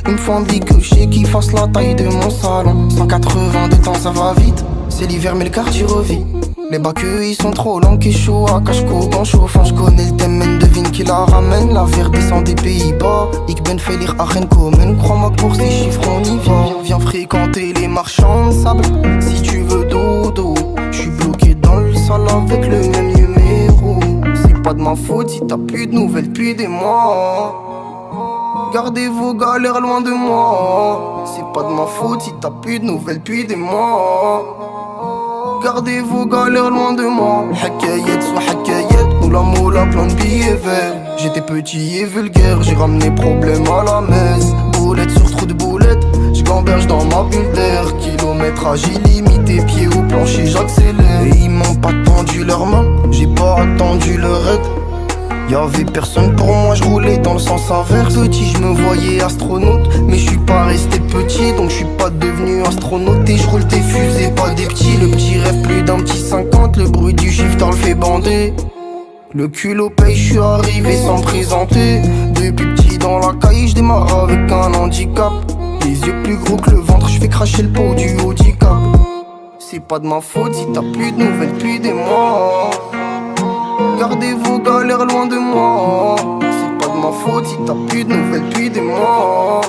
Il me faut un ricochet qui fasse la taille de mon salon. 180 de temps ça va vite. C'est l'hiver mais le quartier revit. Les bacs ils sont trop longs, qui chaud à cache-cou en chauffant. J'connais le thème, men devine qui la ramène. La verre descend des Pays-Bas. Ik ben Félir à Renkomen. Crois-moi que pour ces chiffres on y va. Viens fréquenter les marchands de sable. Si tu veux dodo, j'suis bloqué dans le sol avec le même numéro. C'est pas de ma faute si t'as plus de nouvelles depuis des mois. Gardez vos galères loin de moi. C'est pas de ma faute si t'as plus de nouvelles depuis des mois. Gardez vos galères loin de moi. Hakayet soit hakayet, moula moula plein de billets verts. J'étais petit et vulgaire, j'ai ramené problème à la messe. Boulette sur trou de boulette, j'gamberge dans ma bulle d'air. Kilométrage illimité, pied au plancher j'accélère. Et ils m'ont pas tendu leurs mains, j'ai pas attendu leur aide. Y'avait personne pour moi, je roulais dans le sens inverse. Petit, je me voyais astronaute, mais je suis pas resté petit, donc je suis pas devenu astronaute. Et je roule des fusées, pas des petits. Le petit rêve plus d'un petit 50, le bruit du shifter le fait bander. Le culot paye, je suis arrivé sans me présenter. Depuis petit dans la caille, je démarre avec un handicap. Les yeux plus gros que le ventre, je fais cracher le pot du handicap. C'est pas de ma faute si t'as plus de nouvelles depuis des mois. Gardez vos galères loin de moi. C'est pas de ma faute si t'as plus de nouvelles depuis des mois.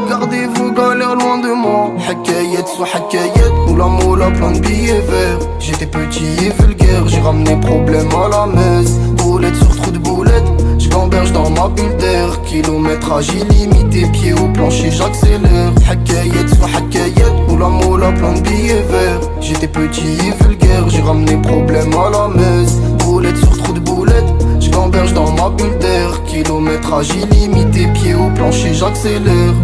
Gardez vos galères loin de moi. Hakayet soit hakayet, moula moula plein de billets verts. J'étais petit et vulgaire, j'ai ramené problème à la messe. Boulette sur trou de boulette, j'gamberge dans ma bulle d'air. Kilométrage illimité, pied au plancher j'accélère. Hakayet soit hakayet, moula moula plein de billets verts. J'étais petit et vulgaire, j'ai ramené problème à la messe. Boulette sur trou de boulette, j'gamberge dans ma bulle d'air. Kilométrage illimité, pied au plancher j'accélère.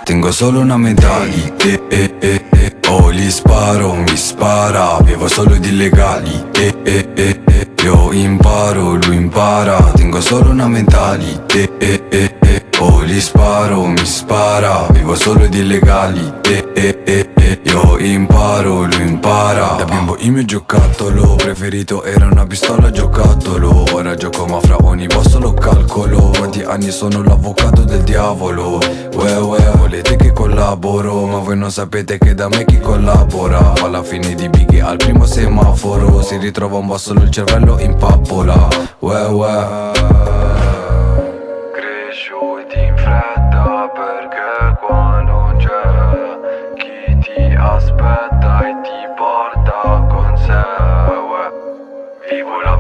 Tengo solo una medaglia, oh li sparo, mi spara, vivo solo di illegali, io imparo, lui impara. Tengo solo una medaglia, oh li sparo, mi spara, vivo solo di illegali, io imparo, lui impara. Da bimbo il mio giocattolo preferito era una pistola giocattolo. Ora gioco ma fra ogni posto lo calcolo. Quanti anni sono l'avvocato del diavolo. Volete che collaboro, ma voi non sapete che da me chi collabora. Alla fine di Biggie al primo semaforo si ritrova un po' solo il cervello in pappola. Cresciuti in fretta perché qua non c'è chi ti aspetta e ti porta con sé. Vivo la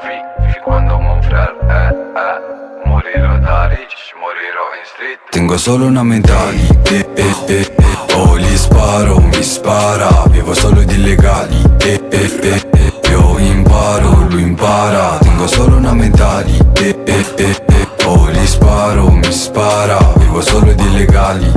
vie quando mon frère morirò da rich, morirò in street. Tengo solo una medaglia, oh li sparo, mi spara, vivo solo di illegali, io imparo, lui impara. Tengo solo una medaglia, oh li sparo, mi spara, vivo solo di illegali,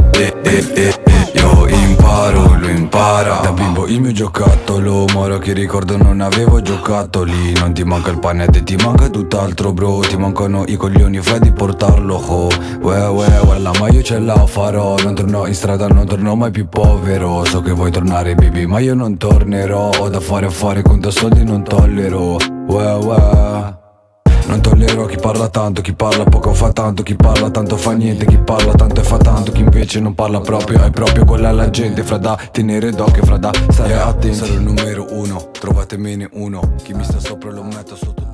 io imparo, lui impara. Da bimbo il mio giocattolo, ma ora che ricordo non avevo giocattoli. Non ti manca il pane e ti manca tutt'altro bro. Ti mancano i coglioni fra di portarlo ho. Guarda ma io ce la farò. Non torno in strada, non torno mai più povero. So che vuoi tornare baby ma io non tornerò. Ho da fare conto soldi non tollero. Non tollero chi parla tanto, chi parla poco fa tanto, chi parla tanto fa niente, chi parla tanto e fa tanto, chi invece non parla proprio, è proprio quella la gente, fra da tenere d'occhio, fra da stare attenti. Sarò il numero uno, trovatemene uno, chi mi sta sopra lo metto sotto.